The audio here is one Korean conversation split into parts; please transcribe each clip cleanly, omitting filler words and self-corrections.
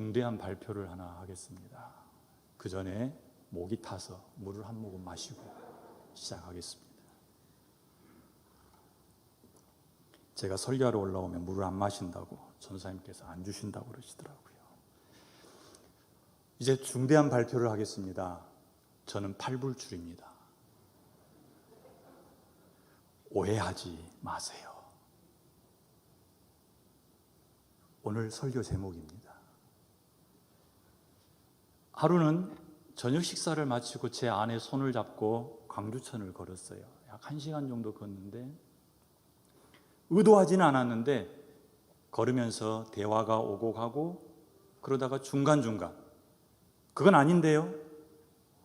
중대한 발표를 하나 하겠습니다. 그 전에 목이 타서 물을 한 모금 마시고 시작하겠습니다. 제가 설교하러 올라오면 물을 안 마신다고 전사님께서 안 주신다고 그러시더라고요. 이제 중대한 발표를 하겠습니다. 저는 팔불출입니다. 오해하지 마세요. 오늘 설교 제목입니다. 하루는 저녁 식사를 마치고 제 아내 손을 잡고 광주천을 걸었어요. 약 1시간 정도 걷는데 의도하지는 않았는데 걸으면서 대화가 오고 가고 그러다가 중간중간 그건 아닌데요.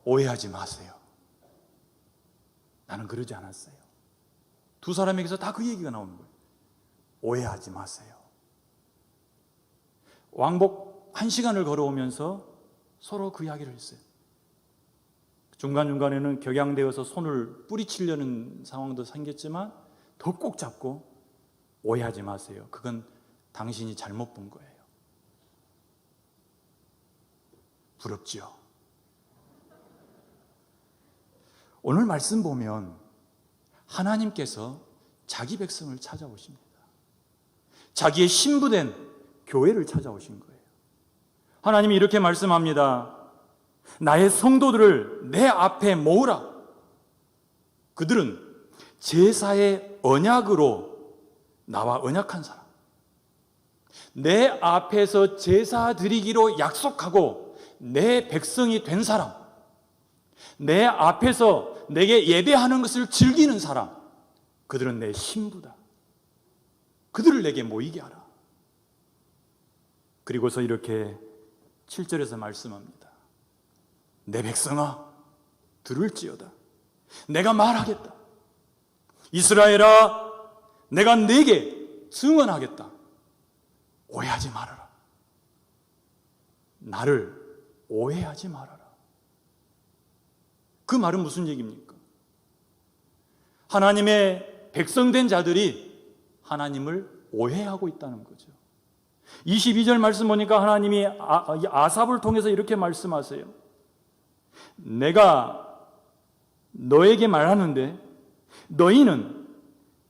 오해하지 마세요. 나는 그러지 않았어요. 두 사람에게서 다 그 얘기가 나오는 거예요. 오해하지 마세요. 왕복 1시간을 걸어오면서 서로 그 이야기를 했어요. 중간중간에는 격양되어서 손을 뿌리치려는 상황도 생겼지만 더 꼭 잡고 오해하지 마세요. 그건 당신이 잘못 본 거예요. 부럽지요? 오늘 말씀 보면 하나님께서 자기 백성을 찾아오십니다. 자기의 신부된 교회를 찾아오신 거예요. 하나님이 이렇게 말씀합니다. 나의 성도들을 내 앞에 모으라. 그들은 제사의 언약으로 나와 언약한 사람, 내 앞에서 제사 드리기로 약속하고 내 백성이 된 사람, 내 앞에서 내게 예배하는 것을 즐기는 사람, 그들은 내 신부다. 그들을 내게 모이게 하라. 그리고서 이렇게 7절에서 말씀합니다. 내 백성아 들을지어다. 내가 말하겠다. 이스라엘아 내가 네게 증언하겠다. 오해하지 말아라. 나를 오해하지 말아라. 그 말은 무슨 얘기입니까? 하나님의 백성된 자들이 하나님을 오해하고 있다는 거죠. 22절 말씀 보니까 하나님이 아삽을 통해서 이렇게 말씀하세요. 내가 너에게 말하는데 너희는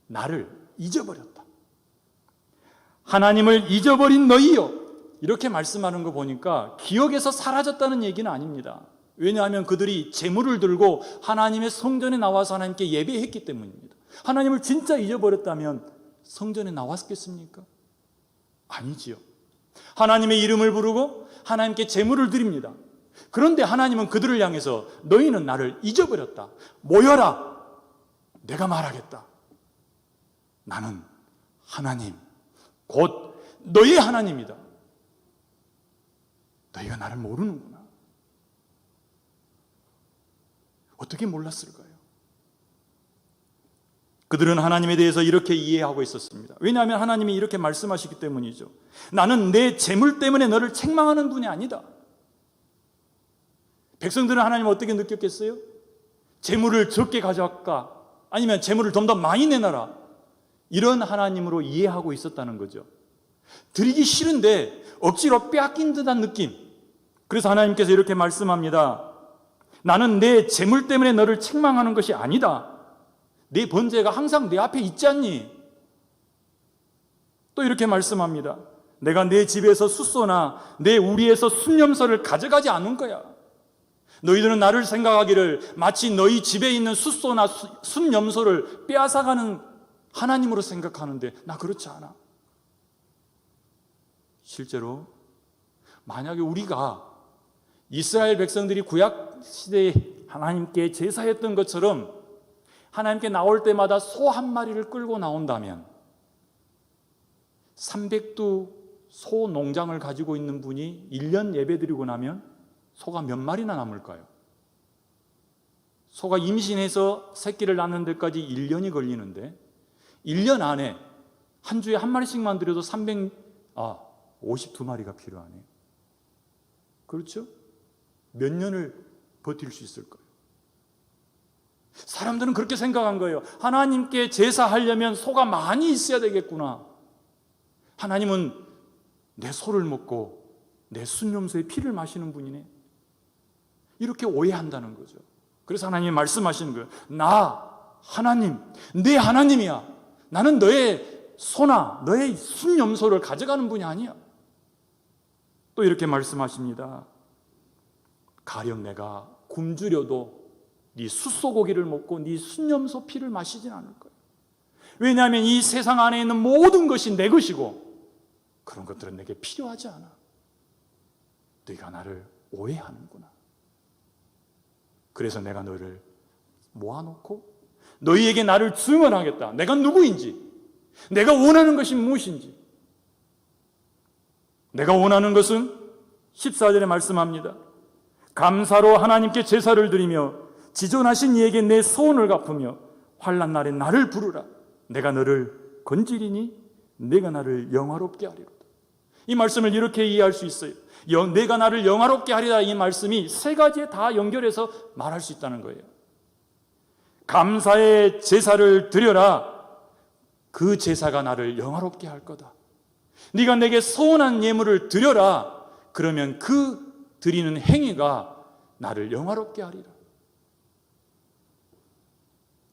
나를 잊어버렸다. 하나님을 잊어버린 너희요. 이렇게 말씀하는 거 보니까 기억에서 사라졌다는 얘기는 아닙니다. 왜냐하면 그들이 제물을 들고 하나님의 성전에 나와서 하나님께 예배했기 때문입니다. 하나님을 진짜 잊어버렸다면 성전에 나왔겠습니까? 아니지요. 하나님의 이름을 부르고 하나님께 제물을 드립니다. 그런데 하나님은 그들을 향해서 너희는 나를 잊어버렸다. 모여라. 내가 말하겠다. 나는 하나님, 곧 너희 하나님이다. 너희가 나를 모르는구나. 어떻게 몰랐을까요? 그들은 하나님에 대해서 이렇게 이해하고 있었습니다. 왜냐하면 하나님이 이렇게 말씀하시기 때문이죠. 나는 내 재물 때문에 너를 책망하는 분이 아니다. 백성들은 하나님을 어떻게 느꼈겠어요? 재물을 적게 가져갈까? 아니면 재물을 좀 더 많이 내놔라. 이런 하나님으로 이해하고 있었다는 거죠. 드리기 싫은데 억지로 빼앗긴 듯한 느낌. 그래서 하나님께서 이렇게 말씀합니다. 나는 내 재물 때문에 너를 책망하는 것이 아니다. 내 번제가 항상 내 앞에 있지 않니? 또 이렇게 말씀합니다. 내가 내 집에서 숫소나 내 우리에서 순염소를 가져가지 않은 거야. 너희들은 나를 생각하기를 마치 너희 집에 있는 숫소나 순염소를 빼앗아가는 하나님으로 생각하는데 나 그렇지 않아. 실제로 만약에 우리가 이스라엘 백성들이 구약시대에 하나님께 제사했던 것처럼 하나님께 나올 때마다 소 한 마리를 끌고 나온다면 300두 소 농장을 가지고 있는 분이 1년 예배드리고 나면 소가 몇 마리나 남을까요? 소가 임신해서 새끼를 낳는 데까지 1년이 걸리는데 1년 안에 한 주에 한 마리씩만 드려도 52마리가 필요하네요. 그렇죠? 몇 년을 버틸 수 있을까요? 사람들은 그렇게 생각한 거예요. 하나님께 제사하려면 소가 많이 있어야 되겠구나. 하나님은 내 소를 먹고 내 순념소의 피를 마시는 분이네. 이렇게 오해한다는 거죠. 그래서 하나님이 말씀하시는 거예요. 나 하나님, 네 하나님이야. 나는 너의 소나 너의 순념소를 가져가는 분이 아니야. 또 이렇게 말씀하십니다. 가령 내가 굶주려도 네 숫소고기를 먹고 네 순념소 피를 마시진 않을 거야. 왜냐하면 이 세상 안에 있는 모든 것이 내 것이고 그런 것들은 내게 필요하지 않아. 네가 나를 오해하는구나. 그래서 내가 너를 모아놓고 너희에게 나를 증언하겠다. 내가 누구인지, 내가 원하는 것이 무엇인지. 내가 원하는 것은 14절에 말씀합니다. 감사로 하나님께 제사를 드리며 지존하신 이에게 내 소원을 갚으며 환난 날에 나를 부르라. 내가 너를 건지리니 내가 나를 영화롭게 하리로다. 이 말씀을 이렇게 이해할 수 있어요. 내가 나를 영화롭게 하리라, 이 말씀이 세 가지에 다 연결해서 말할 수 있다는 거예요. 감사의 제사를 드려라. 그 제사가 나를 영화롭게 할 거다. 네가 내게 소원한 예물을 드려라. 그러면 그 드리는 행위가 나를 영화롭게 하리라.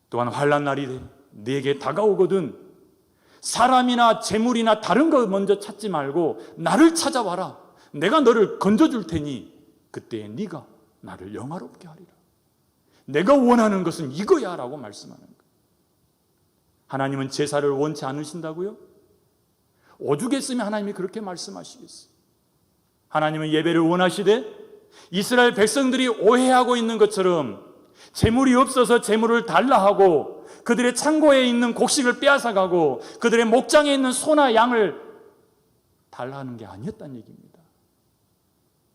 또한 환난 날이 네게 다가오거든 사람이나 재물이나 다른 거 먼저 찾지 말고 나를 찾아와라. 내가 너를 건져줄 테니 그때에 네가 나를 영화롭게 하리라. 내가 원하는 것은 이거야 라고 말씀하는 거예요. 하나님은 제사를 원치 않으신다고요? 오죽했으면 하나님이 그렇게 말씀하시겠어요. 하나님은 예배를 원하시되 이스라엘 백성들이 오해하고 있는 것처럼 재물이 없어서 재물을 달라 하고 그들의 창고에 있는 곡식을 빼앗아가고 그들의 목장에 있는 소나 양을 달라 하는 게 아니었다는 얘기입니다.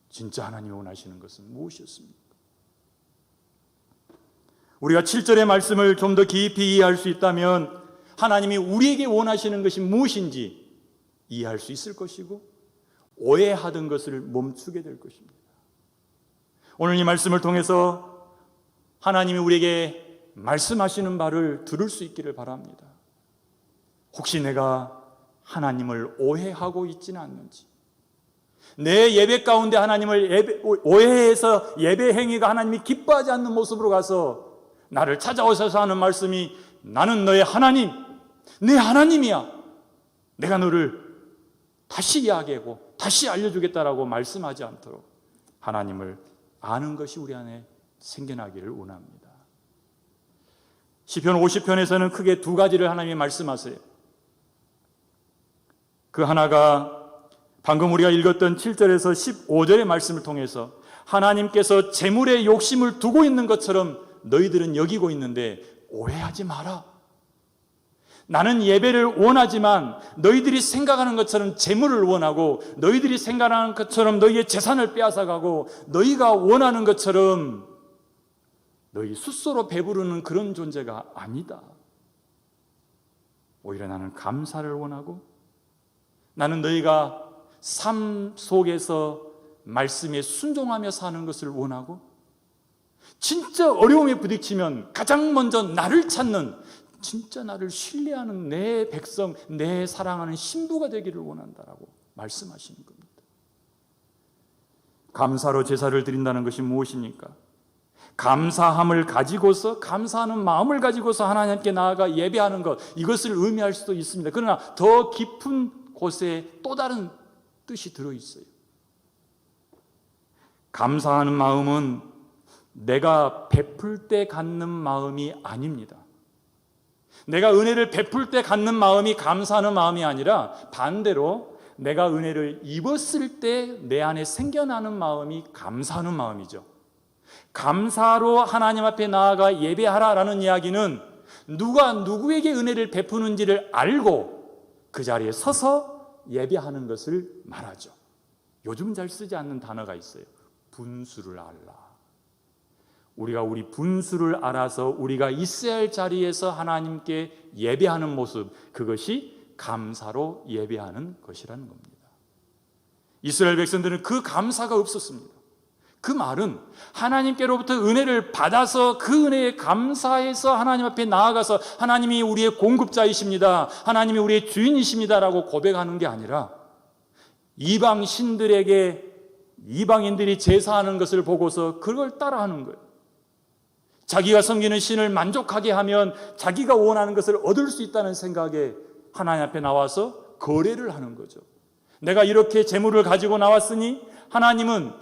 진짜 하나님이 원하시는 것은 무엇이었습니까? 우리가 7절의 말씀을 좀 더 깊이 이해할 수 있다면 하나님이 우리에게 원하시는 것이 무엇인지 이해할 수 있을 것이고 오해하던 것을 멈추게 될 것입니다. 오늘 이 말씀을 통해서 하나님이 우리에게 말씀하시는 바를 들을 수 있기를 바랍니다. 혹시 내가 하나님을 오해하고 있지는 않는지, 내 예배 가운데 하나님을 오해해서 예배 행위가 하나님이 기뻐하지 않는 모습으로 가서 나를 찾아오셔서 하는 말씀이 나는 너의 하나님, 내 하나님이야. 내가 너를 다시 이야기하고 다시 알려주겠다라고 말씀하지 않도록 하나님을 아는 것이 우리 안에 생겨나기를 원합니다. 시편 50편에서는 크게 두 가지를 하나님이 말씀하세요. 그 하나가 방금 우리가 읽었던 7절에서 15절의 말씀을 통해서 하나님께서 재물에 욕심을 두고 있는 것처럼 너희들은 여기고 있는데 오해하지 마라. 나는 예배를 원하지만 너희들이 생각하는 것처럼 재물을 원하고 너희들이 생각하는 것처럼 너희의 재산을 빼앗아가고 너희가 원하는 것처럼 너희 숫소로 배부르는 그런 존재가 아니다. 오히려 나는 감사를 원하고 나는 너희가 삶 속에서 말씀에 순종하며 사는 것을 원하고 진짜 어려움에 부딪히면 가장 먼저 나를 찾는 진짜 나를 신뢰하는 내 백성, 내 사랑하는 신부가 되기를 원한다라고 말씀하시는 겁니다. 감사로 제사를 드린다는 것이 무엇입니까? 감사함을 가지고서, 감사하는 마음을 가지고서 하나님께 나아가 예배하는 것, 이것을 의미할 수도 있습니다. 그러나 더 깊은 곳에 또 다른 뜻이 들어있어요. 감사하는 마음은 내가 베풀 때 갖는 마음이 아닙니다. 내가 은혜를 베풀 때 갖는 마음이 감사하는 마음이 아니라 반대로 내가 은혜를 입었을 때 내 안에 생겨나는 마음이 감사하는 마음이죠. 감사로 하나님 앞에 나아가 예배하라라는 이야기는 누가 누구에게 은혜를 베푸는지를 알고 그 자리에 서서 예배하는 것을 말하죠. 요즘 잘 쓰지 않는 단어가 있어요. 분수를 알라. 우리가 우리 분수를 알아서 우리가 있어야 할 자리에서 하나님께 예배하는 모습, 그것이 감사로 예배하는 것이라는 겁니다. 이스라엘 백성들은 그 감사가 없었습니다. 그 말은 하나님께로부터 은혜를 받아서 그 은혜에 감사해서 하나님 앞에 나아가서 하나님이 우리의 공급자이십니다, 하나님이 우리의 주인이십니다라고 고백하는 게 아니라 이방 신들에게 이방인들이 제사하는 것을 보고서 그걸 따라하는 거예요. 자기가 섬기는 신을 만족하게 하면 자기가 원하는 것을 얻을 수 있다는 생각에 하나님 앞에 나와서 거래를 하는 거죠. 내가 이렇게 재물을 가지고 나왔으니 하나님은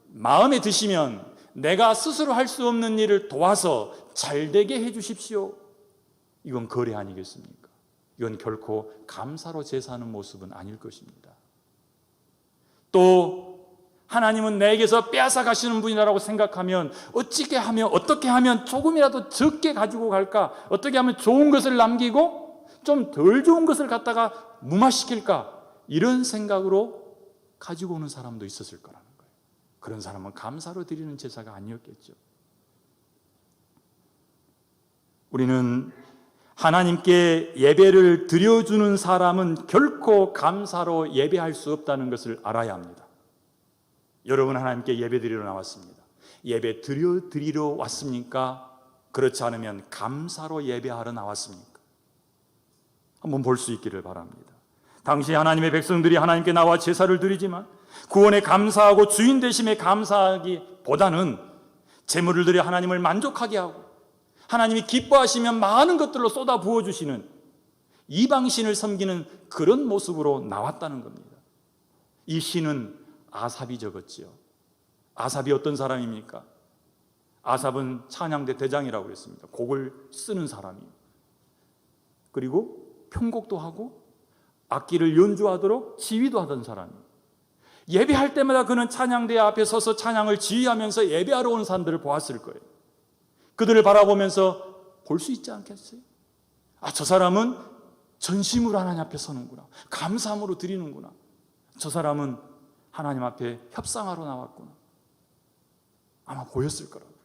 마음에 드시면 내가 스스로 할 수 없는 일을 도와서 잘되게 해 주십시오. 이건 거래 아니겠습니까? 이건 결코 감사로 제사하는 모습은 아닐 것입니다. 또 하나님은 내게서 빼앗아 가시는 분이라고 생각하면 어떻게 하면 조금이라도 적게 가지고 갈까? 어떻게 하면 좋은 것을 남기고 좀 덜 좋은 것을 갖다가 무마시킬까? 이런 생각으로 가지고 오는 사람도 있었을 거라는 거예요. 그런 사람은 감사로 드리는 제사가 아니었겠죠. 우리는 하나님께 예배를 드려주는 사람은 결코 감사로 예배할 수 없다는 것을 알아야 합니다. 여러분, 하나님께 예배 드리러 나왔습니다. 예배 드리러 왔습니까? 그렇지 않으면 감사로 예배하러 나왔습니까? 한번 볼 수 있기를 바랍니다. 당시 하나님의 백성들이 하나님께 나와 제사를 드리지만 구원에 감사하고 주인 되심에 감사하기보다는 제물을 드려 하나님을 만족하게 하고 하나님이 기뻐하시면 많은 것들로 쏟아 부어주시는 이방신을 섬기는 그런 모습으로 나왔다는 겁니다. 이 신은 아삽이 적었지요. 아삽이 어떤 사람입니까? 아삽은 찬양대 대장이라고 그랬습니다. 곡을 쓰는 사람이에요. 그리고 편곡도 하고 악기를 연주하도록 지휘도 하던 사람이에요. 예배할 때마다 그는 찬양대 앞에 서서 찬양을 지휘하면서 예배하러 온 사람들을 보았을 거예요. 그들을 바라보면서 볼 수 있지 않겠어요? 저 사람은 전심으로 하나님 앞에 서는구나. 감사함으로 드리는구나. 저 사람은 하나님 앞에 협상하러 나왔구나. 아마 보였을 거라고요.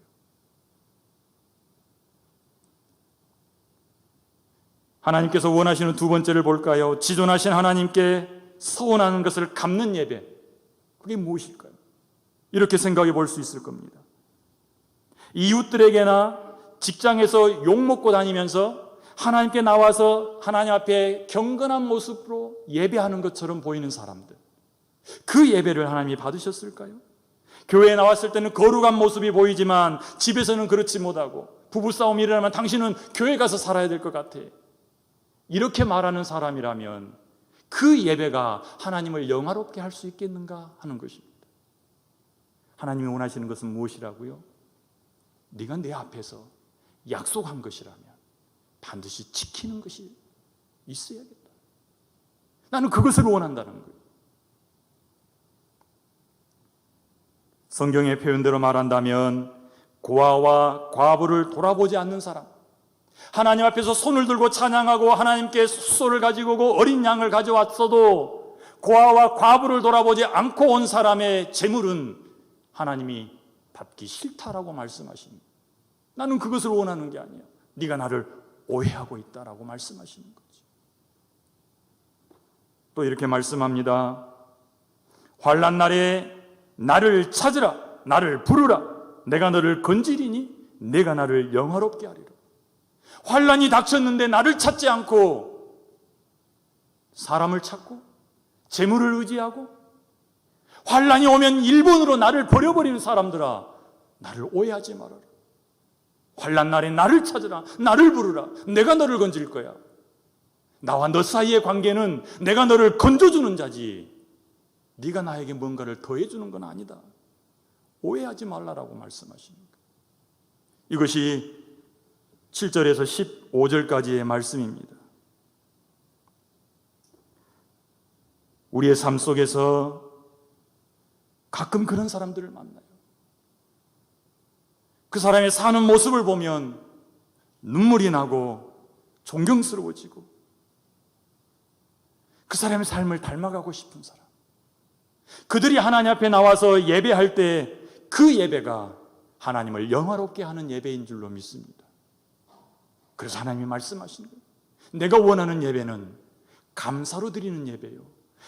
하나님께서 원하시는 두 번째를 볼까요? 지존하신 하나님께 서원하는 것을 갚는 예배. 그게 무엇일까요? 이렇게 생각해 볼 수 있을 겁니다. 이웃들에게나 직장에서 욕먹고 다니면서 하나님께 나와서 하나님 앞에 경건한 모습으로 예배하는 것처럼 보이는 사람들, 그 예배를 하나님이 받으셨을까요? 교회에 나왔을 때는 거룩한 모습이 보이지만 집에서는 그렇지 못하고 부부싸움이 일어나면 당신은 교회 가서 살아야 될 것 같아, 이렇게 말하는 사람이라면 그 예배가 하나님을 영화롭게 할 수 있겠는가 하는 것입니다. 하나님이 원하시는 것은 무엇이라고요? 네가 내 앞에서 약속한 것이라면 반드시 지키는 것이 있어야겠다. 나는 그것을 원한다는 거예요. 성경의 표현대로 말한다면 고아와 과부를 돌아보지 않는 사람, 하나님 앞에서 손을 들고 찬양하고 하나님께 숫소를 가지고 오고 어린 양을 가져왔어도 고아와 과부를 돌아보지 않고 온 사람의 재물은 하나님이 받기 싫다라고 말씀하십니다. 나는 그것을 원하는 게 아니야. 네가 나를 오해하고 있다라고 말씀하시는 거지. 또 이렇게 말씀합니다. 환난 날에 나를 찾으라, 나를 부르라, 내가 너를 건지리니 내가 나를 영화롭게 하리라. 환난이 닥쳤는데 나를 찾지 않고 사람을 찾고 재물을 의지하고 환난이 오면 일본으로 나를 버려버리는 사람들아, 나를 오해하지 말아라. 환난 날에 나를 찾으라, 나를 부르라, 내가 너를 건질 거야. 나와 너 사이의 관계는 내가 너를 건져주는 자지 네가 나에게 뭔가를 더해주는 건 아니다. 오해하지 말라라고 말씀하십니다. 이것이 7절에서 15절까지의 말씀입니다. 우리의 삶 속에서 가끔 그런 사람들을 만나요. 그 사람의 사는 모습을 보면 눈물이 나고 존경스러워지고 그 사람의 삶을 닮아가고 싶은 사람, 그들이 하나님 앞에 나와서 예배할 때 그 예배가 하나님을 영화롭게 하는 예배인 줄로 믿습니다. 그래서 하나님이 말씀하시는 거예요. 내가 원하는 예배는 감사로 드리는 예배요,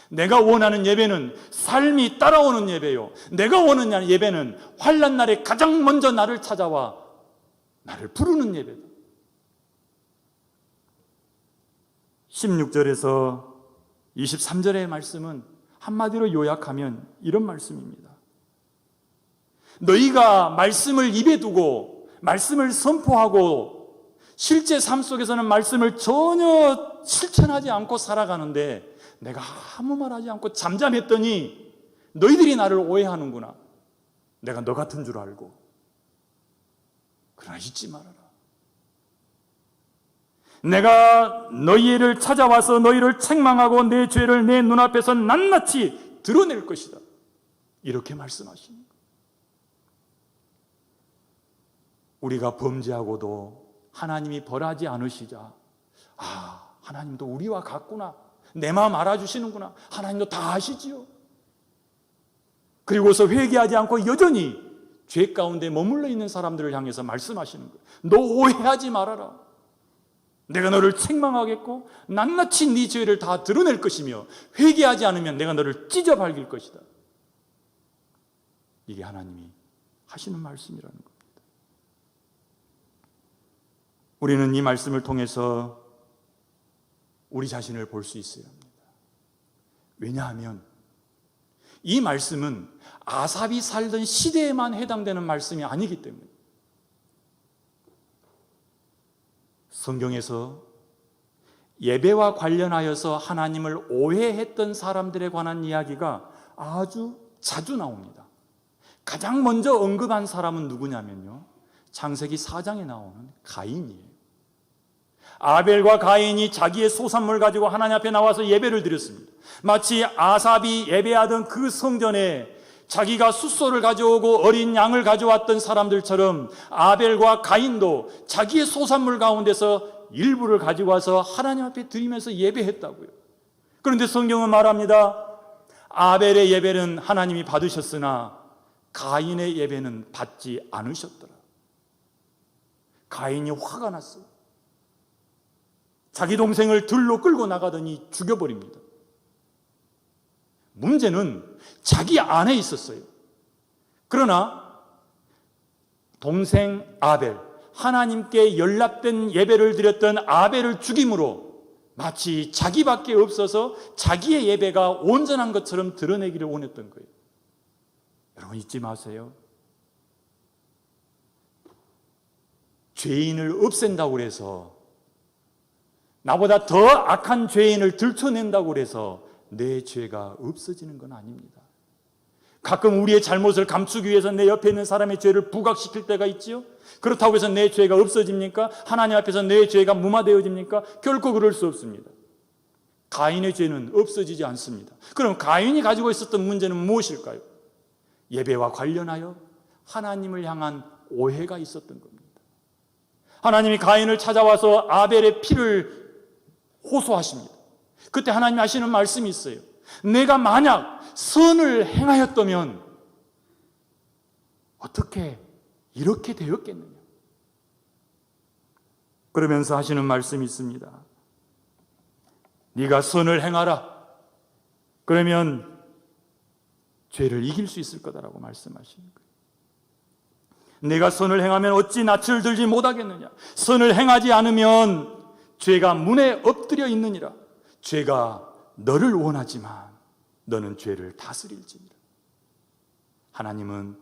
내가 원하는 예배는 삶이 따라오는 예배요, 내가 원하는 예배는 환난 날에 가장 먼저 나를 찾아와 나를 부르는 예배다. 16절에서 23절의 말씀은 한마디로 요약하면 이런 말씀입니다. 너희가 말씀을 입에 두고 말씀을 선포하고 실제 삶 속에서는 말씀을 전혀 실천하지 않고 살아가는데 내가 아무 말하지 않고 잠잠했더니 너희들이 나를 오해하는구나. 내가 너 같은 줄 알고. 그러나 잊지 말아라. 내가 너희를 찾아와서 너희를 책망하고 내 죄를 내 눈앞에서 낱낱이 드러낼 것이다. 이렇게 말씀하시는 거예요. 우리가 범죄하고도 하나님이 벌하지 않으시자 하나님도 우리와 같구나. 내 마음 알아주시는구나. 하나님도 다 아시지요. 그리고서 회개하지 않고 여전히 죄 가운데 머물러 있는 사람들을 향해서 말씀하시는 거예요. 너 오해하지 말아라. 내가 너를 책망하겠고 낱낱이 네 죄를 다 드러낼 것이며 회개하지 않으면 내가 너를 찢어 발길 것이다. 이게 하나님이 하시는 말씀이라는 겁니다. 우리는 이 말씀을 통해서 우리 자신을 볼 수 있어야 합니다. 왜냐하면 이 말씀은 아삽이 살던 시대에만 해당되는 말씀이 아니기 때문에 성경에서 예배와 관련하여서 하나님을 오해했던 사람들에 관한 이야기가 아주 자주 나옵니다. 가장 먼저 언급한 사람은 누구냐면요, 창세기 4장에 나오는 가인이에요. 아벨과 가인이 자기의 소산물 가지고 하나님 앞에 나와서 예배를 드렸습니다. 마치 아삽이 예배하던 그 성전에 자기가 숫소를 가져오고 어린 양을 가져왔던 사람들처럼 아벨과 가인도 자기의 소산물 가운데서 일부를 가지고 와서 하나님 앞에 드리면서 예배했다고요. 그런데 성경은 말합니다. 아벨의 예배는 하나님이 받으셨으나 가인의 예배는 받지 않으셨더라. 가인이 화가 났어요. 자기 동생을 들로 끌고 나가더니 죽여버립니다. 문제는 자기 안에 있었어요. 그러나 동생 아벨, 하나님께 연락된 예배를 드렸던 아벨을 죽임으로 마치 자기밖에 없어서 자기의 예배가 온전한 것처럼 드러내기를 원했던 거예요. 여러분 잊지 마세요. 죄인을 없앤다고 해서, 나보다 더 악한 죄인을 들춰낸다고 해서 내 죄가 없어지는 건 아닙니다. 가끔 우리의 잘못을 감추기 위해서 내 옆에 있는 사람의 죄를 부각시킬 때가 있지요. 그렇다고 해서 내 죄가 없어집니까? 하나님 앞에서 내 죄가 무마되어집니까? 결코 그럴 수 없습니다. 가인의 죄는 없어지지 않습니다. 그럼 가인이 가지고 있었던 문제는 무엇일까요? 예배와 관련하여 하나님을 향한 오해가 있었던 겁니다. 하나님이 가인을 찾아와서 아벨의 피를 호소하십니다. 그때 하나님이 하시는 말씀이 있어요. 내가 만약 선을 행하였다면 어떻게 이렇게 되었겠느냐. 그러면서 하시는 말씀이 있습니다. 네가 선을 행하라. 그러면 죄를 이길 수 있을 거다라고 말씀하시는 거예요. 내가 선을 행하면 어찌 낯을 들지 못하겠느냐. 선을 행하지 않으면 죄가 문에 엎드려 있느니라. 죄가 너를 원하지만 너는 죄를 다스릴지니라. 하나님은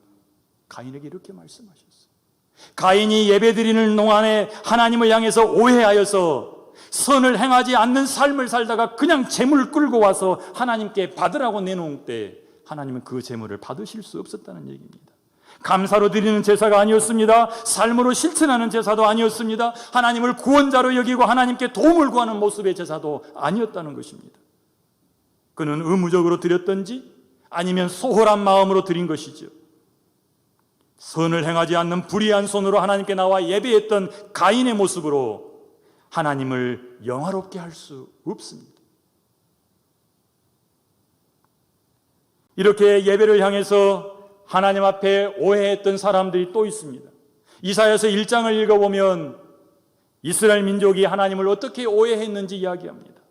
가인에게 이렇게 말씀하셨어요. 가인이 예배드리는 동안에 하나님을 향해서 오해하여서 선을 행하지 않는 삶을 살다가 그냥 재물 끌고 와서 하나님께 받으라고 내놓은 때 하나님은 그 재물을 받으실 수 없었다는 얘기입니다. 감사로 드리는 제사가 아니었습니다. 삶으로 실천하는 제사도 아니었습니다. 하나님을 구원자로 여기고 하나님께 도움을 구하는 모습의 제사도 아니었다는 것입니다. 그는 의무적으로 드렸던지 아니면 소홀한 마음으로 드린 것이죠. 선을 행하지 않는 불의한 손으로 하나님께 나와 예배했던 가인의 모습으로 하나님을 영화롭게 할 수 없습니다. 이렇게 예배를 향해서 하나님 앞에 오해했던 사람들이 또 있습니다. 이사야서 1장을 읽어보면 이스라엘 민족이 하나님을 어떻게 오해했는지 이야기합니다.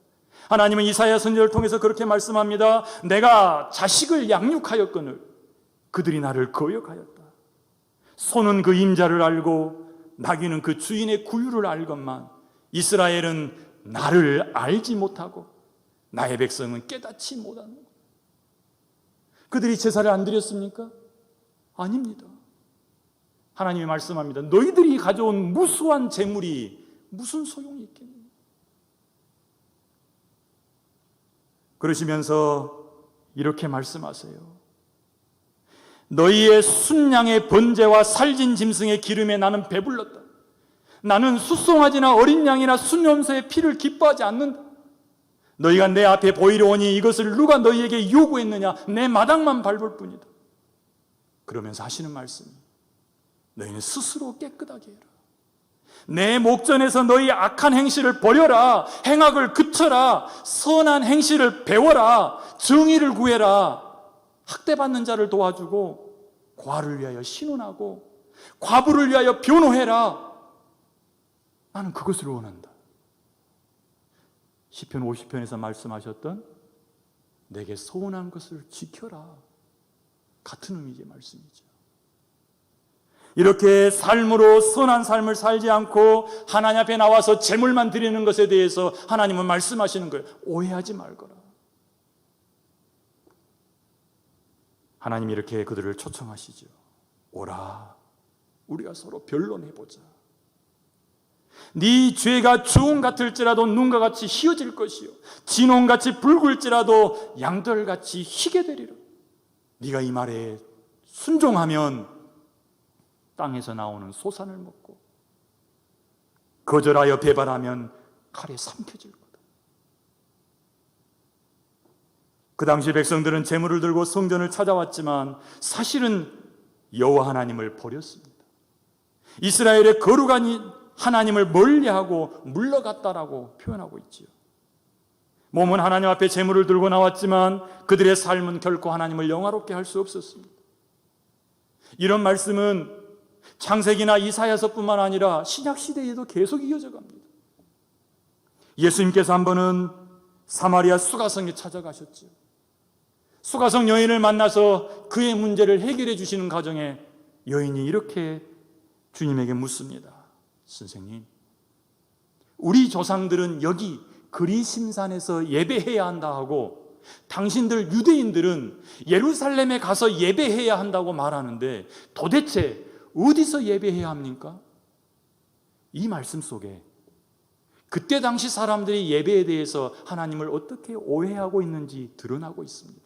하나님은 이사야 선지자를 통해서 그렇게 말씀합니다. 내가 자식을 양육하였거늘 그들이 나를 거역하였다. 소는 그 임자를 알고 나귀는 그 주인의 구유를 알건만 이스라엘은 나를 알지 못하고 나의 백성은 깨닫지 못하는. 그들이 제사를 안 드렸습니까? 아닙니다. 하나님이 말씀합니다. 너희들이 가져온 무수한 재물이 무슨 소용이 있겠느냐. 그러시면서 이렇게 말씀하세요. 너희의 순양의 번제와 살진 짐승의 기름에 나는 배불렀다. 나는 숫송아지나 어린 양이나 순염소의 피를 기뻐하지 않는다. 너희가 내 앞에 보이려 오니 이것을 누가 너희에게 요구했느냐. 내 마당만 밟을 뿐이다. 그러면서 하시는 말씀이 너희는 스스로 깨끗하게 해라. 내 목전에서 너희 악한 행실을 버려라. 행악을 그쳐라. 선한 행실을 배워라. 정의를 구해라. 학대받는 자를 도와주고 고아를 위하여 신원하고 과부를 위하여 변호해라. 나는 그것을 원한다. 시편 50편에서 말씀하셨던 내게 서운한 것을 지켜라. 같은 의미의 말씀이죠. 이렇게 삶으로 선한 삶을 살지 않고 하나님 앞에 나와서 제물만 드리는 것에 대해서 하나님은 말씀하시는 거예요. 오해하지 말거라. 하나님이 이렇게 그들을 초청하시죠. 오라, 우리가 서로 변론해보자. 네 죄가 주홍 같을지라도 눈과 같이 희어질 것이요 진홍같이 붉을지라도 양털같이 희게 되리라. 네가 이 말에 순종하면 땅에서 나오는 소산을 먹고 거절하여 배반하면 칼에 삼켜질 거다. 그 당시 백성들은 제물을 들고 성전을 찾아왔지만 사실은 여호와 하나님을 버렸습니다. 이스라엘의 거룩한 하나님을 멀리하고 물러갔다라고 표현하고 있지요. 몸은 하나님 앞에 제물을 들고 나왔지만 그들의 삶은 결코 하나님을 영화롭게 할 수 없었습니다. 이런 말씀은 창세기나 이사야서뿐만 아니라 신약 시대에도 계속 이어져 갑니다. 예수님께서 한 번은 사마리아 수가성에 찾아가셨죠. 수가성 여인을 만나서 그의 문제를 해결해 주시는 과정에 여인이 이렇게 주님에게 묻습니다. 선생님, 우리 조상들은 여기 그리심산에서 예배해야 한다 하고 당신들 유대인들은 예루살렘에 가서 예배해야 한다고 말하는데 도대체 어디서 예배해야 합니까? 이 말씀 속에 그때 당시 사람들이 예배에 대해서 하나님을 어떻게 오해하고 있는지 드러나고 있습니다.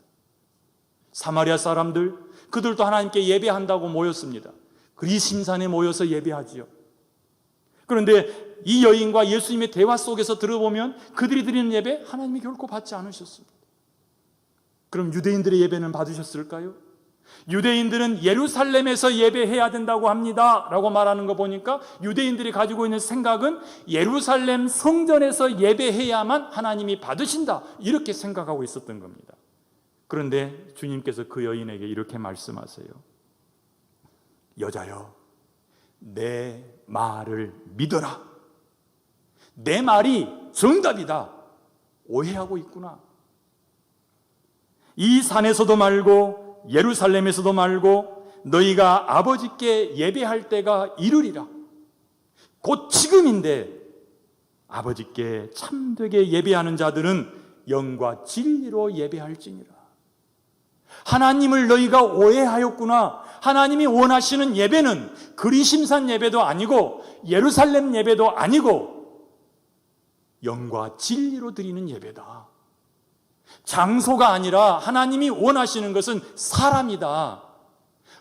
사마리아 사람들, 그들도 하나님께 예배한다고 모였습니다. 그리심산에 모여서 예배하지요. 그런데 이 여인과 예수님의 대화 속에서 들어보면 그들이 드리는 예배 하나님이 결코 받지 않으셨습니다. 그럼 유대인들의 예배는 받으셨을까요? 유대인들은 예루살렘에서 예배해야 된다고 합니다 라고 말하는 거 보니까 유대인들이 가지고 있는 생각은 예루살렘 성전에서 예배해야만 하나님이 받으신다 이렇게 생각하고 있었던 겁니다. 그런데 주님께서 그 여인에게 이렇게 말씀하세요. 여자여, 내 말을 믿어라. 내 말이 정답이다. 오해하고 있구나. 이 산에서도 말고 예루살렘에서도 말고 너희가 아버지께 예배할 때가 이르리라. 곧 지금인데 아버지께 참되게 예배하는 자들은 영과 진리로 예배할지니라. 하나님을 너희가 오해하였구나. 하나님이 원하시는 예배는 그리심산 예배도 아니고 예루살렘 예배도 아니고 영과 진리로 드리는 예배다. 장소가 아니라 하나님이 원하시는 것은 사람이다.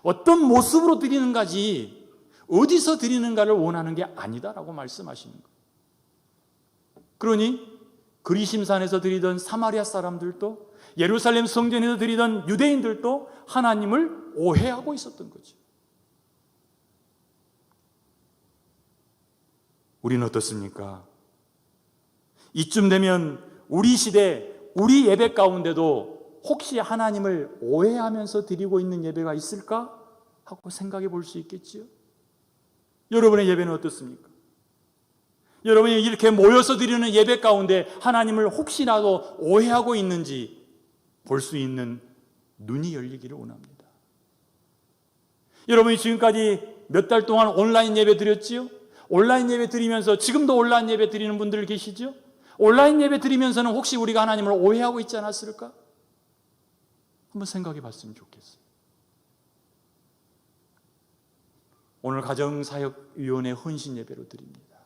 어떤 모습으로 드리는가지 어디서 드리는가를 원하는 게 아니다라고 말씀하시는 거예요. 그러니 그리심산에서 드리던 사마리아 사람들도 예루살렘 성전에서 드리던 유대인들도 하나님을 오해하고 있었던 거죠. 우리는 어떻습니까? 이쯤 되면 우리 시대, 우리 예배 가운데도 혹시 하나님을 오해하면서 드리고 있는 예배가 있을까? 하고 생각해 볼 수 있겠지요. 여러분의 예배는 어떻습니까? 여러분이 이렇게 모여서 드리는 예배 가운데 하나님을 혹시라도 오해하고 있는지 볼 수 있는 눈이 열리기를 원합니다. 여러분이 지금까지 몇 달 동안 온라인 예배 드렸지요? 온라인 예배 드리면서 지금도 온라인 예배 드리는 분들 계시죠? 온라인 예배 드리면서는 혹시 우리가 하나님을 오해하고 있지 않았을까? 한번 생각해 봤으면 좋겠어요. 오늘 가정사역위원회 헌신 예배로 드립니다.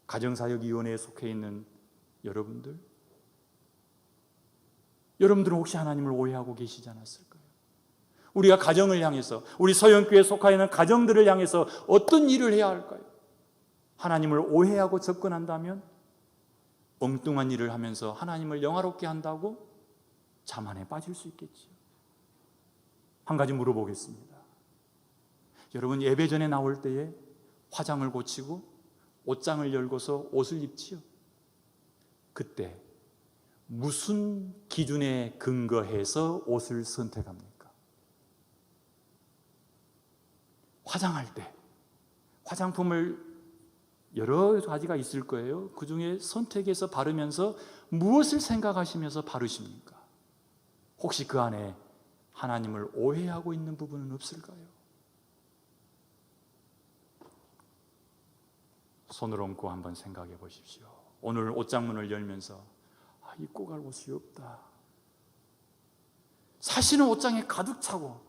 가정사역위원회에 속해 있는 여러분들은 혹시 하나님을 오해하고 계시지 않았을까요? 우리가 가정을 향해서, 우리 서영교회에 속하 있는 가정들을 향해서 어떤 일을 해야 할까요? 하나님을 오해하고 접근한다면 엉뚱한 일을 하면서 하나님을 영화롭게 한다고 자만에 빠질 수 있겠지요. 한 가지 물어보겠습니다. 여러분, 예배 전에 나올 때에 화장을 고치고 옷장을 열고서 옷을 입지요. 그때 무슨 기준에 근거해서 옷을 선택합니까? 화장할 때 화장품을 여러 가지가 있을 거예요. 그 중에 선택해서 바르면서 무엇을 생각하시면서 바르십니까? 혹시 그 안에 하나님을 오해하고 있는 부분은 없을까요? 손을 얹고 한번 생각해 보십시오. 오늘 옷장문을 열면서 입고 갈 옷이 없다. 사실은 옷장에 가득 차고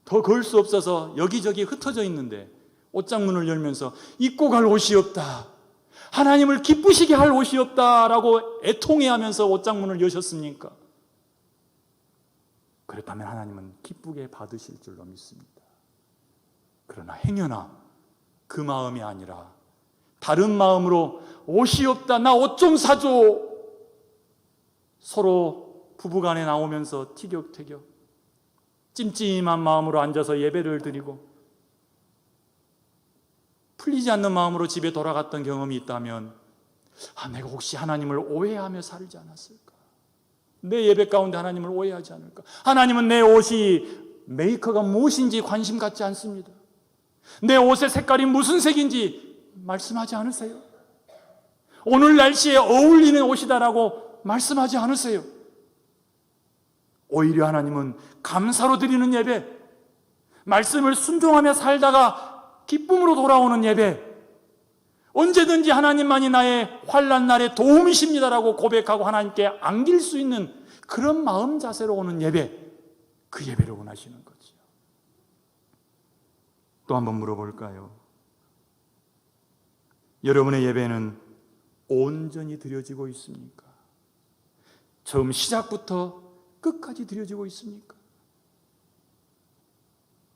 더 걸 수 없어서 여기저기 흩어져 있는데 옷장문을 열면서 입고 갈 옷이 없다, 하나님을 기쁘시게 할 옷이 없다라고 애통해하면서 옷장문을 여셨습니까? 그렇다면 하나님은 기쁘게 받으실 줄로 믿습니다. 그러나 행여나 그 마음이 아니라 다른 마음으로 옷이 없다, 나 옷 좀 사줘, 서로 부부간에 나오면서 티격태격 찜찜한 마음으로 앉아서 예배를 드리고 풀리지 않는 마음으로 집에 돌아갔던 경험이 있다면 내가 혹시 하나님을 오해하며 살지 않았을까? 내 예배 가운데 하나님을 오해하지 않을까? 하나님은 내 옷이 메이커가 무엇인지 관심 갖지 않습니다. 내 옷의 색깔이 무슨 색인지 말씀하지 않으세요. 오늘 날씨에 어울리는 옷이다라고 말씀하지 않으세요. 오히려 하나님은 감사로 드리는 예배, 말씀을 순종하며 살다가 기쁨으로 돌아오는 예배, 언제든지 하나님만이 나의 환난 날에 도움이십니다라고 고백하고 하나님께 안길 수 있는 그런 마음 자세로 오는 예배, 그 예배를 원하시는 거죠. 또 한번 물어볼까요? 여러분의 예배는 온전히 드려지고 있습니까? 처음 시작부터 끝까지 드려지고 있습니까?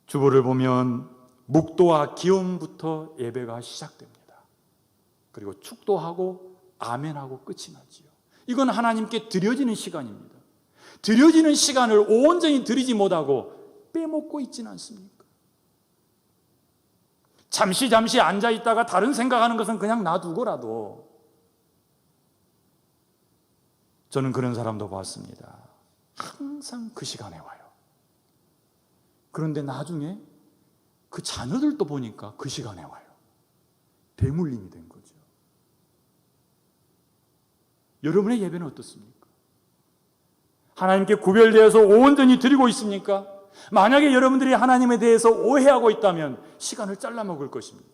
주보를 보면 묵도와 기원부터 예배가 시작됩니다. 그리고 축도하고 아멘하고 끝이 나지요. 이건 하나님께 드려지는 시간입니다. 드려지는 시간을 온전히 드리지 못하고 빼먹고 있지는 않습니까? 잠시 앉아있다가 다른 생각하는 것은 그냥 놔두고라도, 저는 그런 사람도 봤습니다. 항상 그 시간에 와요. 그런데 나중에 그 자녀들도 보니까 그 시간에 와요. 대물림이 된 거죠. 여러분의 예배는 어떻습니까? 하나님께 구별되어서 온전히 드리고 있습니까? 만약에 여러분들이 하나님에 대해서 오해하고 있다면 시간을 잘라먹을 것입니다.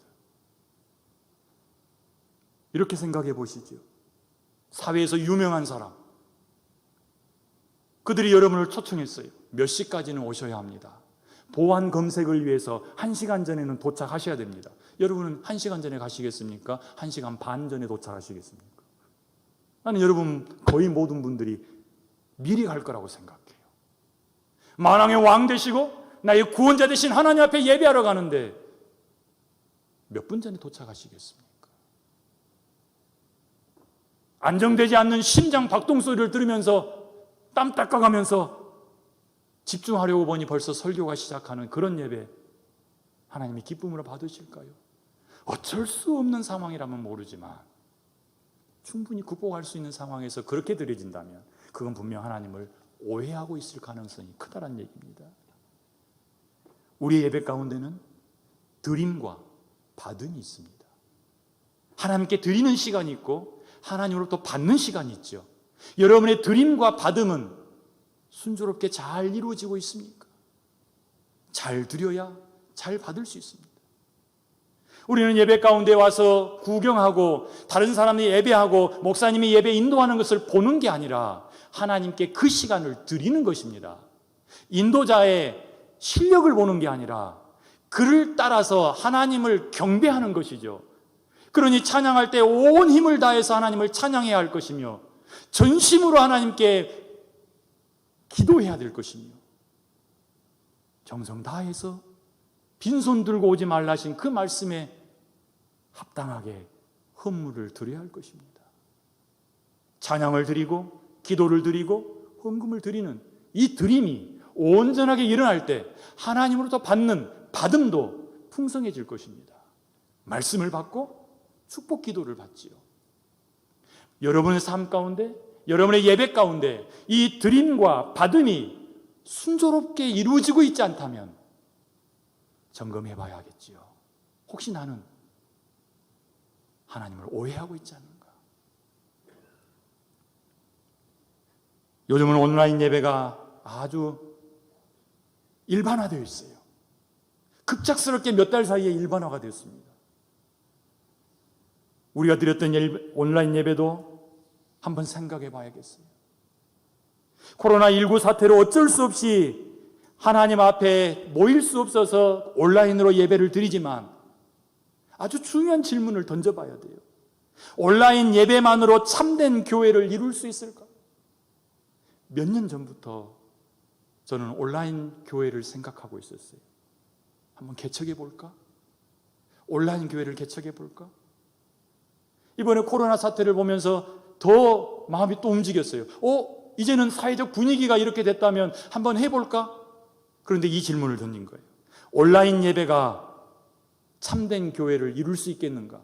이렇게 생각해 보시죠. 사회에서 유명한 사람, 그들이 여러분을 초청했어요. 몇 시까지는 오셔야 합니다. 보안 검색을 위해서 1시간 전에는 도착하셔야 됩니다. 여러분은 1시간 전에 가시겠습니까? 1시간 반 전에 도착하시겠습니까? 나는 여러분 거의 모든 분들이 미리 갈 거라고 생각해요. 만왕의 왕 되시고 나의 구원자 되신 하나님 앞에 예배하러 가는데 몇 분 전에 도착하시겠습니까? 안정되지 않는 심장 박동 소리를 들으면서 땀 닦아가면서 집중하려고 보니 벌써 설교가 시작하는 그런 예배, 하나님이 기쁨으로 받으실까요? 어쩔 수 없는 상황이라면 모르지만 충분히 극복할 수 있는 상황에서 그렇게 드려진다면 그건 분명 하나님을 오해하고 있을 가능성이 크다는 얘기입니다. 우리의 예배 가운데는 드림과 받음이 있습니다. 하나님께 드리는 시간이 있고 하나님으로부터 받는 시간이 있죠. 여러분의 드림과 받음은 순조롭게 잘 이루어지고 있습니까? 잘 드려야 잘 받을 수 있습니다. 우리는 예배 가운데 와서 구경하고 다른 사람이 예배하고 목사님이 예배 인도하는 것을 보는 게 아니라 하나님께 그 시간을 드리는 것입니다. 인도자의 실력을 보는 게 아니라 그를 따라서 하나님을 경배하는 것이죠. 그러니 찬양할 때 온 힘을 다해서 하나님을 찬양해야 할 것이며 전심으로 하나님께 기도해야 될 것이며 정성 다해서 빈손 들고 오지 말라신 그 말씀에 합당하게 헌물을 드려야 할 것입니다. 찬양을 드리고 기도를 드리고 헌금을 드리는 이 드림이 온전하게 일어날 때 하나님으로부터 받는 받음도 풍성해질 것입니다. 말씀을 받고 축복 기도를 받지요. 여러분의 삶 가운데, 여러분의 예배 가운데 이 드림과 받음이 순조롭게 이루어지고 있지 않다면 점검해 봐야겠지요. 혹시 나는 하나님을 오해하고 있지 않는가? 요즘은 온라인 예배가 아주 일반화되어 있어요. 급작스럽게 몇 달 사이에 일반화가 되었습니다. 우리가 드렸던 온라인 예배도 한번 생각해 봐야겠어요. 코로나19 사태로 어쩔 수 없이 하나님 앞에 모일 수 없어서 온라인으로 예배를 드리지만 아주 중요한 질문을 던져봐야 돼요. 온라인 예배만으로 참된 교회를 이룰 수 있을까? 몇 년 전부터 저는 온라인 교회를 생각하고 있었어요. 한번 개척해 볼까? 온라인 교회를 개척해 볼까? 이번에 코로나 사태를 보면서 더 마음이 또 움직였어요. 이제는 사회적 분위기가 이렇게 됐다면 한번 해볼까? 그런데 이 질문을 던진 거예요. 온라인 예배가 참된 교회를 이룰 수 있겠는가?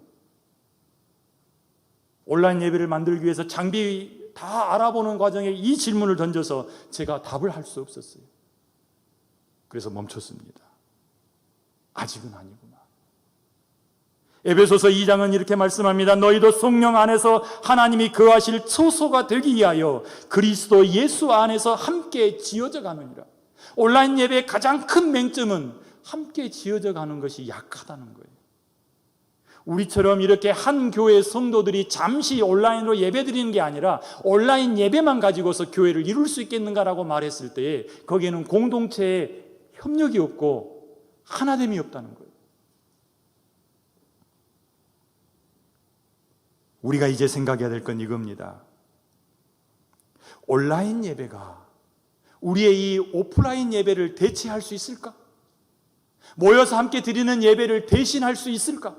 온라인 예배를 만들기 위해서 장비 다 알아보는 과정에 이 질문을 던져서 제가 답을 할 수 없었어요. 그래서 멈췄습니다. 아직은 아니구나. 에베소서 2장은 이렇게 말씀합니다. 너희도 성령 안에서 하나님이 거하실 처소가 되기 위하여 그리스도 예수 안에서 함께 지어져 가느니라. 온라인 예배의 가장 큰 맹점은 함께 지어져 가는 것이 약하다는 거예요. 우리처럼 이렇게 한 교회 성도들이 잠시 온라인으로 예배 드리는 게 아니라 온라인 예배만 가지고서 교회를 이룰 수 있겠는가라고 말했을 때에 거기에는 공동체의 협력이 없고 하나됨이 없다는 거예요. 우리가 이제 생각해야 될 건 이겁니다. 온라인 예배가 우리의 이 오프라인 예배를 대체할 수 있을까? 모여서 함께 드리는 예배를 대신할 수 있을까?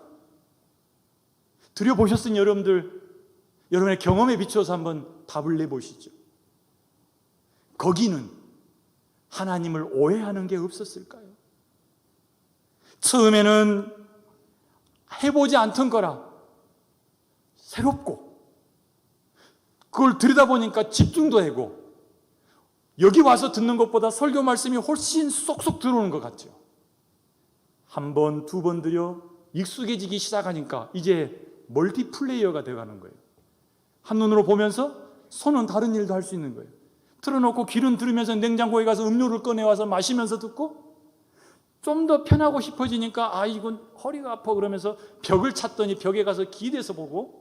드려보셨으니 여러분들, 여러분의 경험에 비춰서 한번 답을 내보시죠. 거기는 하나님을 오해하는 게 없었을까요? 처음에는 해보지 않던 거라 새롭고 그걸 들여다보니까 집중도 하고 여기 와서 듣는 것보다 설교 말씀이 훨씬 쏙쏙 들어오는 것 같죠. 한 번, 두 번 들여 익숙해지기 시작하니까 이제 멀티플레이어가 되어가는 거예요. 한눈으로 보면서 손은 다른 일도 할 수 있는 거예요. 틀어놓고 귀는 들으면서 냉장고에 가서 음료를 꺼내와서 마시면서 듣고 좀 더 편하고 싶어지니까 이건 허리가 아파 그러면서 벽을 찾더니 벽에 가서 기대서 보고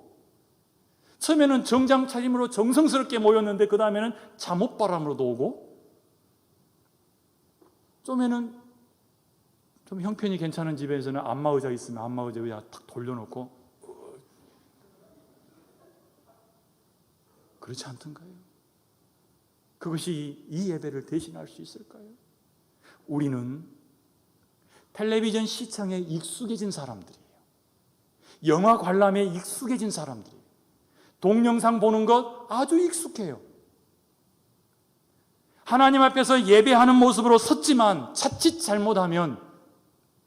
처음에는 정장 차림으로 정성스럽게 모였는데 그 다음에는 잠옷바람으로도 오고 좀에는 좀 형편이 괜찮은 집에서는 안마의자 있으면 안마의자 위에 탁 돌려놓고 그렇지 않던가요? 그것이 이 예배를 대신할 수 있을까요? 우리는 텔레비전 시청에 익숙해진 사람들이에요. 영화 관람에 익숙해진 사람들이에요. 동영상 보는 것 아주 익숙해요. 하나님 앞에서 예배하는 모습으로 섰지만 자칫 잘못하면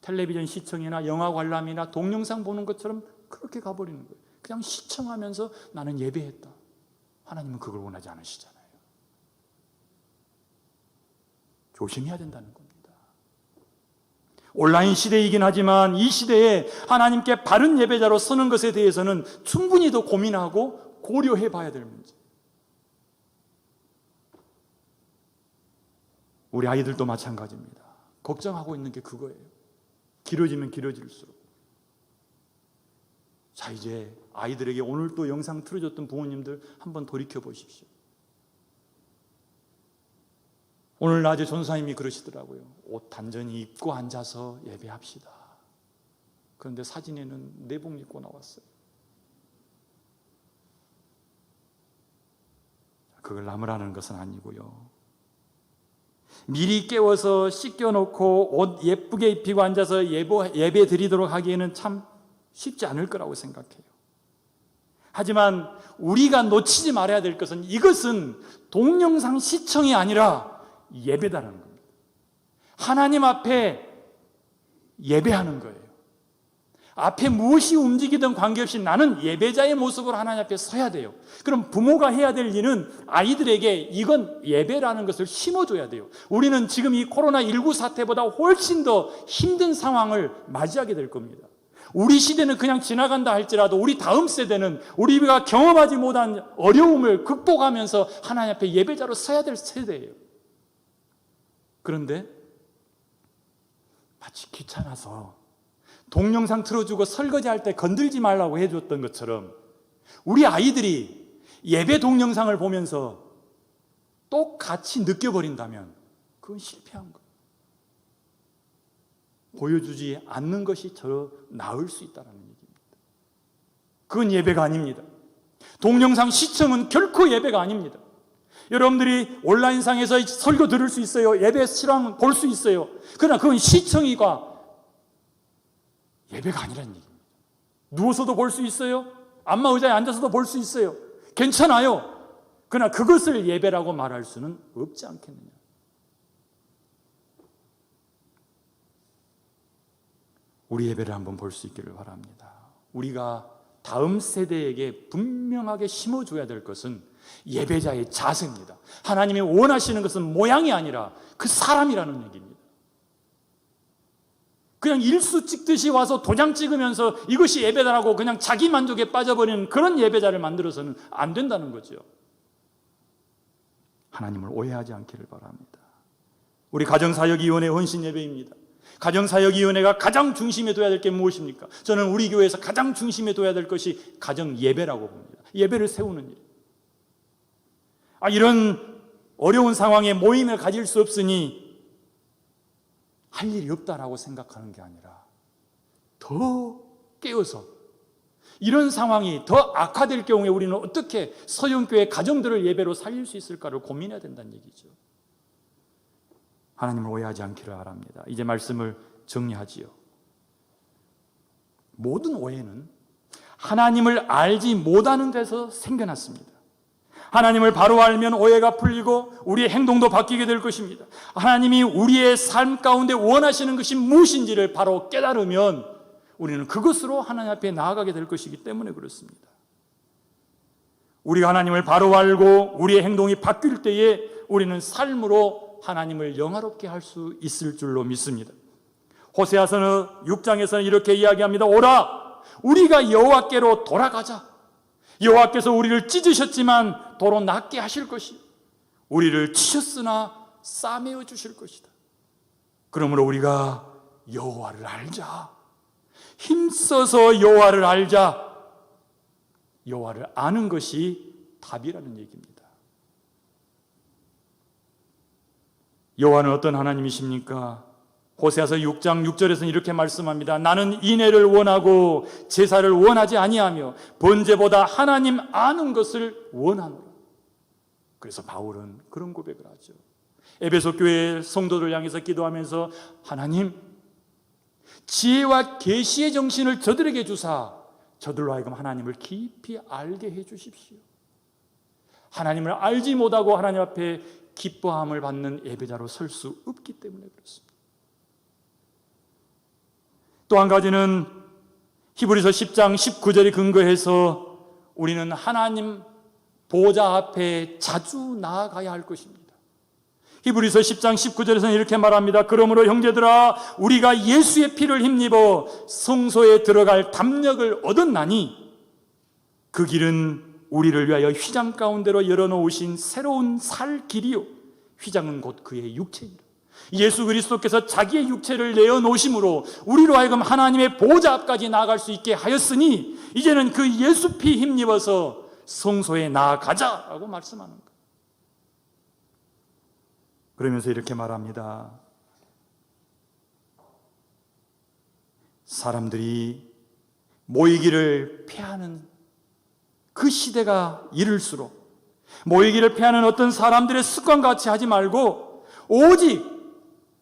텔레비전 시청이나 영화 관람이나 동영상 보는 것처럼 그렇게 가버리는 거예요. 그냥 시청하면서 나는 예배했다. 하나님은 그걸 원하지 않으시잖아요. 조심해야 된다는 겁니다. 온라인 시대이긴 하지만 이 시대에 하나님께 바른 예배자로 서는 것에 대해서는 충분히 더 고민하고 고려해 봐야 될 문제. 우리 아이들도 마찬가지입니다. 걱정하고 있는 게 그거예요. 길어지면 길어질수록. 자, 이제 아이들에게 오늘 또 영상 틀어줬던 부모님들 한번 돌이켜 보십시오. 오늘 낮에 전사님이 그러시더라고요. 옷 단전히 입고 앉아서 예배합시다. 그런데 사진에는 내복 입고 나왔어요. 그걸 남으라는 것은 아니고요. 미리 깨워서 씻겨놓고 옷 예쁘게 입히고 앉아서 예배 드리도록 하기에는 참 쉽지 않을 거라고 생각해요. 하지만 우리가 놓치지 말아야 될 것은 이것은 동영상 시청이 아니라 예배다는 겁니다. 하나님 앞에 예배하는 거예요. 앞에 무엇이 움직이든 관계없이 나는 예배자의 모습으로 하나님 앞에 서야 돼요. 그럼 부모가 해야 될 일은 아이들에게 이건 예배라는 것을 심어줘야 돼요. 우리는 지금 이 코로나19 사태보다 훨씬 더 힘든 상황을 맞이하게 될 겁니다. 우리 시대는 그냥 지나간다 할지라도 우리 다음 세대는 우리가 경험하지 못한 어려움을 극복하면서 하나님 앞에 예배자로 서야 될 세대예요. 그런데 마치 귀찮아서 동영상 틀어주고 설거지할 때 건들지 말라고 해줬던 것처럼 우리 아이들이 예배 동영상을 보면서 똑같이 느껴버린다면 그건 실패한 거예요. 보여주지 않는 것이 더 나을 수 있다는 얘기입니다. 그건 예배가 아닙니다. 동영상 시청은 결코 예배가 아닙니다. 여러분들이 온라인상에서 설교 들을 수 있어요. 예배 실황 볼 수 있어요. 그러나 그건 시청이가 예배가 아니라는 얘기입니다. 누워서도 볼 수 있어요. 안마 의자에 앉아서도 볼 수 있어요. 괜찮아요. 그러나 그것을 예배라고 말할 수는 없지 않겠느냐. 우리 예배를 한번 볼 수 있기를 바랍니다. 우리가 다음 세대에게 분명하게 심어줘야 될 것은 예배자의 자세입니다. 하나님이 원하시는 것은 모양이 아니라 그 사람이라는 얘기입니다. 그냥 일수 찍듯이 와서 도장 찍으면서 이것이 예배다라고 그냥 자기 만족에 빠져버리는 그런 예배자를 만들어서는 안 된다는 거죠. 하나님을 오해하지 않기를 바랍니다. 우리 가정사역위원회 헌신예배입니다. 가정사역위원회가 가장 중심에 둬야 될 게 무엇입니까? 저는 우리 교회에서 가장 중심에 둬야 될 것이 가정예배라고 봅니다. 예배를 세우는 일. 이런 어려운 상황에 모임을 가질 수 없으니 할 일이 없다라고 생각하는 게 아니라 더 깨어서 이런 상황이 더 악화될 경우에 우리는 어떻게 서영교회 가정들을 예배로 살릴 수 있을까를 고민해야 된다는 얘기죠. 하나님을 오해하지 않기를 바랍니다. 이제 말씀을 정리하지요. 모든 오해는 하나님을 알지 못하는 데서 생겨났습니다. 하나님을 바로 알면 오해가 풀리고 우리의 행동도 바뀌게 될 것입니다. 하나님이 우리의 삶 가운데 원하시는 것이 무엇인지를 바로 깨달으면 우리는 그것으로 하나님 앞에 나아가게 될 것이기 때문에 그렇습니다. 우리가 하나님을 바로 알고 우리의 행동이 바뀔 때에 우리는 삶으로 하나님을 영화롭게 할 수 있을 줄로 믿습니다. 호세아서는 6장에서는 이렇게 이야기합니다. 오라, 우리가 여호와께로 돌아가자. 여호와께서 우리를 찢으셨지만 도로 낫게 하실 것이, 우리를 치셨으나 싸매어 주실 것이다. 그러므로 우리가 여호와를 알자. 힘써서 여호와를 알자. 여호와를 아는 것이 답이라는 얘기입니다. 여호와는 어떤 하나님이십니까? 호세아서 6장 6절에서는 이렇게 말씀합니다. 나는 인애를 원하고 제사를 원하지 아니하며 번제보다 하나님 아는 것을 원하노라. 그래서 바울은 그런 고백을 하죠. 에베소 교회 성도들 향해서 기도하면서 하나님, 지혜와 계시의 정신을 저들에게 주사 저들로 하여금 하나님을 깊이 알게 해 주십시오. 하나님을 알지 못하고 하나님 앞에 기뻐함을 받는 예배자로 설 수 없기 때문에 그렇습니다. 또 한 가지는 히브리서 10장 19절에 근거해서 우리는 하나님 보좌 앞에 자주 나아가야 할 것입니다. 히브리서 10장 19절에서는 이렇게 말합니다. 그러므로 형제들아, 우리가 예수의 피를 힘입어 성소에 들어갈 담력을 얻었나니 그 길은 우리를 위하여 휘장 가운데로 열어놓으신 새로운 살 길이요, 휘장은 곧 그의 육체이라. 예수 그리스도께서 자기의 육체를 내어놓으심으로 우리로 하여금 하나님의 보좌 앞까지 나아갈 수 있게 하였으니 이제는 그 예수 피 힘입어서 성소에 나아가자라고 말씀하는 거예요. 그러면서 이렇게 말합니다. 사람들이 모이기를 피하는 그 시대가 이를수록 모이기를 피하는 어떤 사람들의 습관같이 하지 말고 오직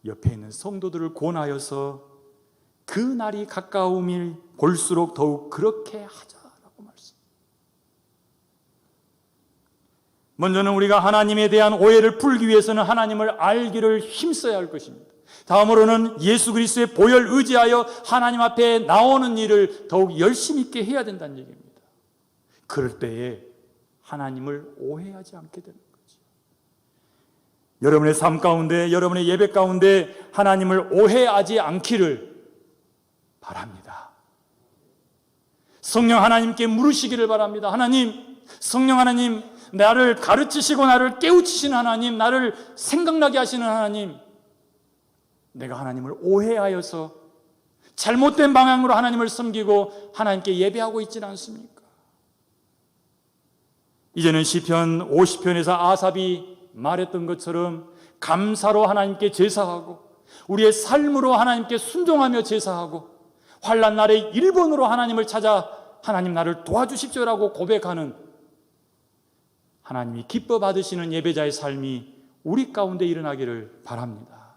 옆에 있는 성도들을 권하여서 그 날이 가까움이 볼수록 더욱 그렇게 하자라고 말씀. 먼저는 우리가 하나님에 대한 오해를 풀기 위해서는 하나님을 알기를 힘써야 할 것입니다. 다음으로는 예수 그리스도의 보혈 의지하여 하나님 앞에 나오는 일을 더욱 열심히 있게 해야 된다는 얘기입니다. 그럴 때에 하나님을 오해하지 않게 되는 거죠. 여러분의 삶 가운데, 여러분의 예배 가운데 하나님을 오해하지 않기를 바랍니다. 성령 하나님께 물으시기를 바랍니다. 하나님, 성령 하나님, 나를 가르치시고 나를 깨우치시는 하나님, 나를 생각나게 하시는 하나님, 내가 하나님을 오해하여서 잘못된 방향으로 하나님을 섬기고 하나님께 예배하고 있지는 않습니까? 이제는 시편 50편에서 아삽이 말했던 것처럼 감사로 하나님께 제사하고 우리의 삶으로 하나님께 순종하며 제사하고 환난 날에 1번으로 하나님을 찾아 하나님 나를 도와주십시오라고 고백하는 하나님이 기뻐 받으시는 예배자의 삶이 우리 가운데 일어나기를 바랍니다.